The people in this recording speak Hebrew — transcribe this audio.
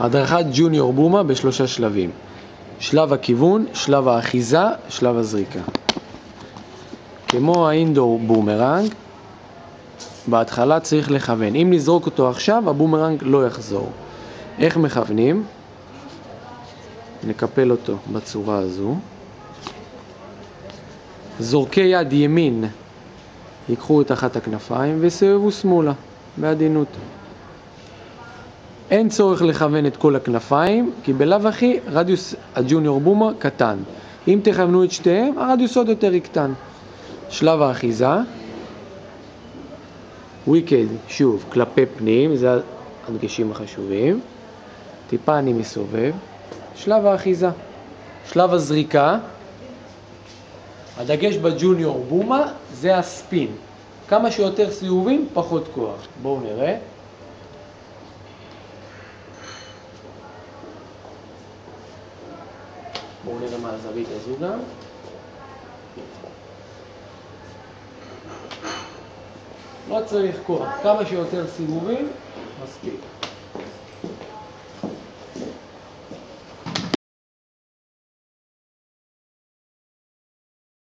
הדרכת ג'וניור בומה בשלושה שלבים. שלב הכיוון, שלב האחיזה, שלב הזריקה. כמו האינדור בומרנג, בהתחלה צריך לכוון. אם נזרוק אותו עכשיו, הבומרנג לא יחזור. איך מכוונים? נקפל אותו בצורה הזו. זורקי יד ימין ייקחו את אחת הכנפיים וסובבו שמאלה, בעדינות. אין צורך לכוון את כל הכנפיים, כי בלאו הכי רדיוס הג'וניור בומה קטן. אם תכוונו את שתיהם, הרדיוס עוד יותר יקטן. שלב האחיזה, וויקד, שוב, כלפי פנים, זה הדגשים החשובים. טיפה אני מסובב. שלב האחיזה. שלב הזריקה, הדגש בג'וניור בומה זה הספין. כמה שיותר סיבובים, פחות כוח. בואו נראה. בואו נראה מה הזווית הזו גם. לא צריך כוח. כמה שיותר סיבובים, מספיק.